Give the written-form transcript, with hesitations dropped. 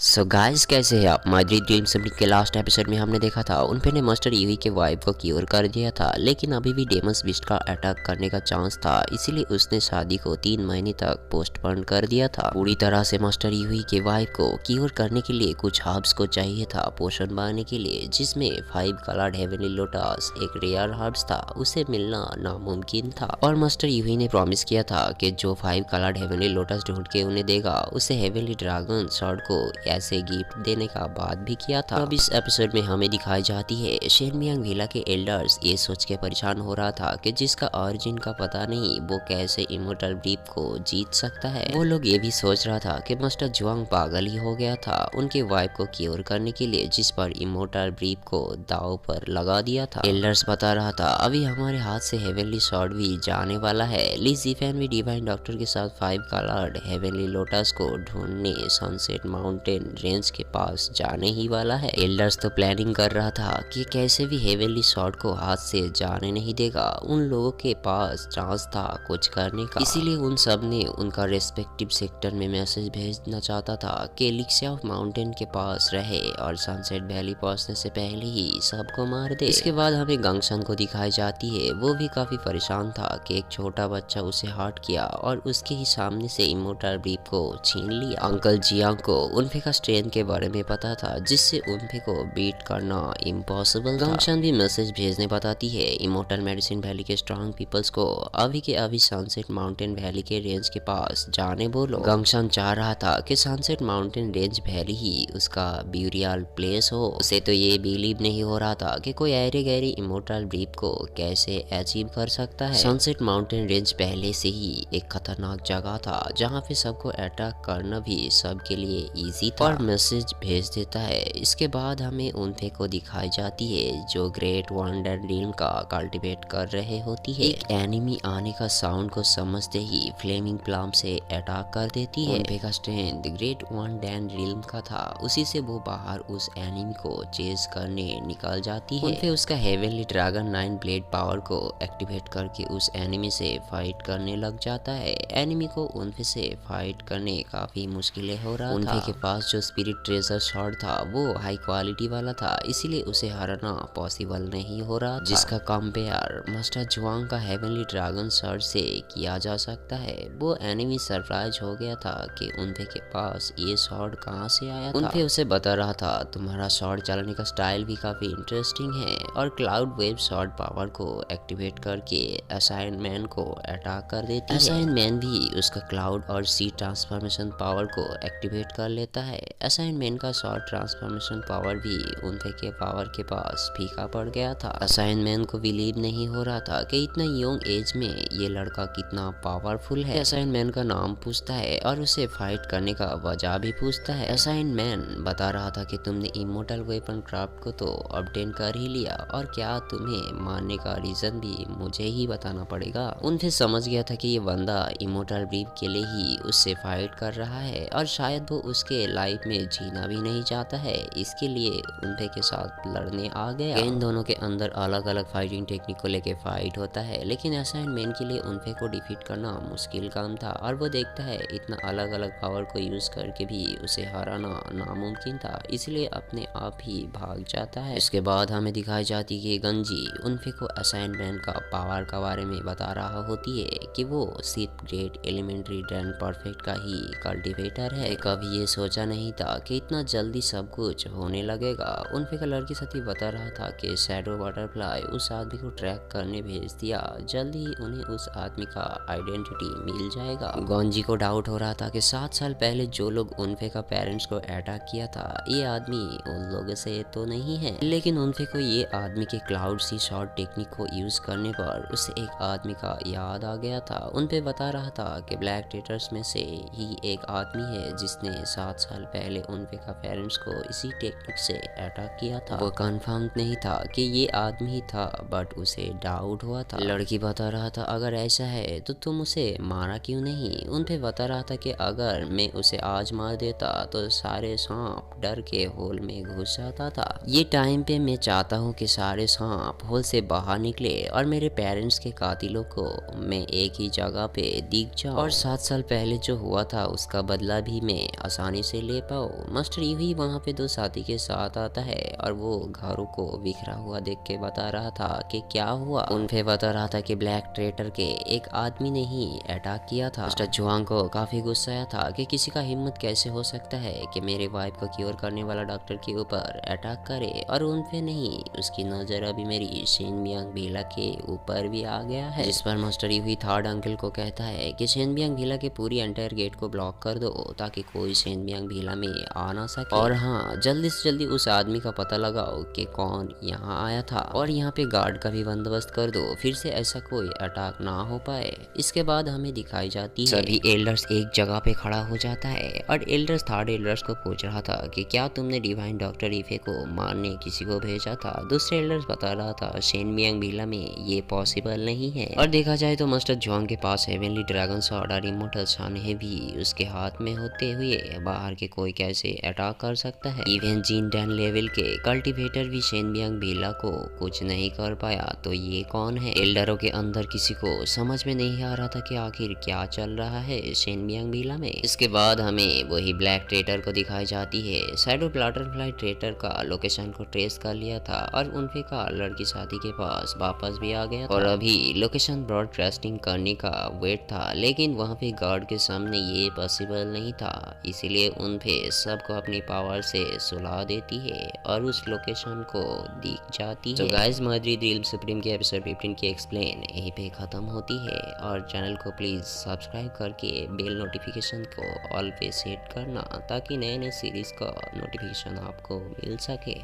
So guys, कैसे हैं आप। माय ड्रीम सबमिट के लास्ट एपिसोड में हमने देखा था उन पे ने मास्टर यूई के वाइफ को क्योर कर दिया था, लेकिन अभी भी डेमस बिस्ट का अटैक करने का चांस था, इसीलिए उसने शादी को 3 महीने तक पोस्टपोन कर दिया था। पूरी तरह से मास्टर यूई के वाइफ को क्योर करने के लिए कुछ हर्ब्स को चाहिए था पोषण बनाने के लिए, जिसमें 5 कलर्ड हेवनली लोटस एक रेयर हर्ब्स था, उसे मिलना नामुमकिन था। और मास्टर यूई ने प्रॉमिस किया था कि जो 5 कलर्ड हेवनली लोटस ढूंढ के उन्हें देगा उसे हेवनली ड्रैगन स्वॉर्ड को ऐसे गिफ्ट देने का बात भी किया था। अब इस एपिसोड में हमें दिखाई जाती है शेनमियांग विला के एल्डर्स ये सोच के परेशान हो रहा था कि जिसका ऑरिजिन का पता नहीं वो कैसे इमोर्टल ब्रीफ को जीत सकता है। वो लोग ये भी सोच रहा था कि मास्टर जुआंग पागल ही हो गया था उनके वाइफ को क्योर करने के लिए, जिस पर इमोर्टल ब्रीफ को दाव पर लगा दिया था। एल्डर्स बता रहा था अभी हमारे हाथ से हेवनली स्वॉर्ड भी जाने वाला है। ली ज़िफेन भी डिवाइन डॉक्टर के साथ 5 कलर्ड हेवनली लोटस को ढूंढने सनसेट माउंटेन रेंज के पास जाने ही वाला है। एल्डर्स तो प्लानिंग कर रहा था कि कैसे भी हेवनली स्वॉर्ड को हाथ से जाने नहीं देगा। उन लोगों के पास चांस था कुछ करने का, इसीलिए उन सब ने उनका रेस्पेक्टिव सेक्टर में मैसेज भेजना चाहता था कि लिक्सिया माउंटेन के पास रहे और सनसेट वैली पहुंचने से पहले ही सबको मार दे। इसके बाद हमें गंगशन को दिखाई जाती है, वो भी काफी परेशान था कि एक छोटा बच्चा उसे हर्ट किया और उसके ही सामने से इमोर्टल ब्रीफ को छीन लिया। अंकल जियांग को उनफे का स्ट्रेंथ के बारे में पता था, जिससे उनफे को बीट करना इम्पॉसिबल था। गंगशन भी मैसेज भेजने बताती है इमोर्टल मेडिसिन वैली के स्ट्रॉन्ग पीपल्स को अभी के अभी सनसेट माउंटेन वैली के रेंज के पास जाने बोलो। गंगशन चाह रहा था कि सनसेट माउंटेन रेंज वैली ही उसका ब्यूरियल प्लेस हो। उसे तो ये बिलीव नहीं हो रहा था कि कोई ऐरे गहरे इमोर्टल ब्रीफ को कैसे अचीव कर सकता है। सनसेट माउंटेन रेंज पहले से ही एक खतरनाक जगह था जहाँ पे सबको अटैक करना भी सबके लिए इजी था। और मैसेज भेज देता है। इसके बाद हमें उनफे को दिखाई जाती है जो ग्रेट वंडर ड्रीम का कल्टीवेट कर रहे होती है। एक एनिमी आने का साउंड को समझते ही फ्लेमिंग प्लाम से अटैक कर देती है। उनफे का स्ट्रेंथ ग्रेट वंडर ड्रीम का था, उसी से वो बाहर उस एनिमी को चेज करने निकल जाती है। उनफे उसका हेवनली ड्रैगन 9 ब्लेड पावर को एक्टिवेट करके उस एनिमी से फाइट करने लग जाता है। एनिमी को उनफे से फाइट करने काफी मुश्किलें हो रहा था। उनफे के पास जो स्पिरिट ट्रेजर शॉर्ट था वो हाई क्वालिटी वाला था, इसीलिए उसे हराना पॉसिबल नहीं हो रहा था, जिसका कंपेयर मास्टर जुआंग का हेवनली ड्रैगन शॉर्ट से किया जा सकता है। वो एनिमी सरप्राइज हो गया था कि उनफे के पास ये शॉर्ट कहाँ से आया था। उनफे उसे बता रहा था तुम्हारा शॉर्ट चलाने का स्टाइल भी काफी इंटरेस्टिंग है, और क्लाउड वेव शॉर्ट पावर को एक्टिवेट करके असाइनमेंट को अटैक कर देती है। असाइनमेंट भी उसका क्लाउड और सी ट्रांसफॉर्मेशन पावर को एक्टिवेट कर लेता है। असाइनमेंट का शॉर्ट ट्रांसफॉर्मेशन पावर भी उनफे के पावर के पास फीका पड़ गया था। असाइनमेंट को बिलीव नहीं हो रहा था कि इतना यंग एज में ये लड़का कितना पावरफुल है। असाइनमेंट का नाम पूछता है और उसे फाइट करने का वजह भी पूछता है। असाइनमेंट बता रहा था कि तुमने इमोर्टल वेपन क्राफ्ट को तो ऑब्टेन कर ही लिया, और क्या तुम्हें मारने का रीजन भी मुझे ही बताना पड़ेगा। उनफे समझ गया था कि ये बंदा इमोर्टल ब्रीफ के लिए ही उससे फाइट कर रहा है, और शायद वो उसके लाइफ में जीना भी नहीं चाहता है, इसके लिए उनफे के साथ लड़ने आ गया। इन दोनों के अंदर अलग अलग फाइटिंग टेक्निक को लेके फाइट होता है, लेकिन असाइनमेंट के लिए उनफे को डिफीट करना मुश्किल काम था, और वो देखता है इतना अलग अलग पावर को यूज करके भी उसे हराना नामुमकिन था, इसलिए अपने आप ही भाग जाता है। इसके बाद हमें दिखाई जाती कि गंजी उनफे को असाइनमेंट का पावर के बारे में बता रहा होती है कि वो सिर्फ ग्रेट एलिमेंट्री ड्रैगन परफेक्ट का ही कल्टीवेटर है। कभी ये सोचा नहीं था कि इतना जल्दी सब कुछ होने लगेगा। उनफे का लड़की साथी बता रहा था कि शैडो बटरफ्लाई उस आदमी को ट्रैक करने भेज दिया, जल्दी ही उन्हें उस आदमी का आइडेंटिटी मिल जाएगा। गंजी को डाउट हो रहा था कि 7 साल पहले जो लोग उनफे का पेरेंट्स को अटैक किया था ये आदमी उन लोगों से तो नहीं है, लेकिन उनफे को ये आदमी के क्लाउड सी शॉर्ट टेक्निक को यूज करने पर उसे एक आदमी का याद आ गया था। उनपे बता रहा था कि ब्लैक टेटर्स में से ही एक आदमी है जिसने 7 साल पहले उनफे का पेरेंट्स को इसी टेक्निक से अटैक किया था। वो कंफर्म नहीं था कि ये आदमी ही था, बट उसे डाउट हुआ था। लड़की बता रहा था अगर ऐसा है तो तुम उसे मारा क्यों नहीं। उनपे बता रहा था कि अगर मैं उसे आज मार देता तो सारे सांप डर के होल में घुस जाता था। ये टाइम पे मैं चाहता हूँ कि सारे सांप होल से बाहर निकले और मेरे पेरेंट्स के कातिलों को मैं एक ही जगह पे दिख जाऊं, और 7 साल पहले जो हुआ था उसका बदला भी मैं आसानी से ले पाओ। मास्टर यूही वहाँ पे दो साथी के साथ आता है और वो घरों को बिखरा हुआ देख के बता रहा था कि क्या हुआ। उन पे बता रहा था कि ब्लैक ट्रेटर के एक आदमी ने ही अटैक किया था। मिस्टर जुआंग को काफी गुस्सा आया था कि किसी का हिम्मत कैसे हो सकता है कि मेरे वाइफ को क्योर करने वाला डॉक्टर के ऊपर अटैक करे, और उन पे नहीं, उसकी नजर अभी मेरी शेन मियांग भीला के ऊपर भी आ गया है। जिस पर मास्टर यूही थर्ड अंकल को कहता है कि शेन मियांग भीला के पूरी एंटायर गेट को ब्लॉक कर दो ताकि कोई शेन मियांग भीला में आ ना सके, और हाँ, जल्दी से जल्दी उस आदमी का पता लगाओ कि कौन यहाँ आया था, और यहाँ पे गार्ड का भी बंदोबस्त कर दो, फिर से ऐसा कोई अटैक ना हो पाए। इसके बाद हमें दिखाई जाती है सभी एल्डर्स एक जगह पे खड़ा हो जाता है और एल्डर्स थर्ड एल्डर्स को पूछ रहा था कि क्या तुमने डिवाइन डॉक्टर इफे को मारने किसी को भेजा था। दूसरे एल्डर्स बता रहा था शेन मियांग भीला में ये पॉसिबल नहीं है। और देखा जाए तो मास्टर जुआंग के पास हेवनली ड्रैगन सॉर्ड और इमोर्टल सन है भी उसके हाथ में होते हुए बाहर के कोई कैसे अटैक कर सकता है। इवन जीन 10 लेवल के कल्टीवेटर भी शेन मियांग भीला को कुछ नहीं कर पाया, तो ये कौन है। एल्डरों के अंदर किसी को समझ में नहीं आ रहा था कि आखिर क्या चल रहा है शेन मियांग भीला में। इसके बाद हमें वही ब्लैक ट्रेटर को दिखाई जाती है। शैडो बटरफ्लाई ट्रेटर का लोकेशन को ट्रेस कर लिया था और उनपे का लड़की साथी के पास वापस भी आ गया था, और अभी लोकेशन ब्रॉडकास्टिंग करने का वेट था, लेकिन वहाँ पे गार्ड के सामने ये पॉसिबल नहीं था, इसीलिए उन पे सबको अपनी पावर से सुला देती है और उस लोकेशन को दिख जाती है। तो गाइस, मदरी ड्रीम सुप्रीम के एपिसोड 15 की एक्सप्लेन यहीं पे खत्म होती है, और चैनल को प्लीज सब्सक्राइब करके बेल नोटिफिकेशन को ऑल पे सेट करना ताकि नए नए सीरीज का नोटिफिकेशन आपको मिल सके।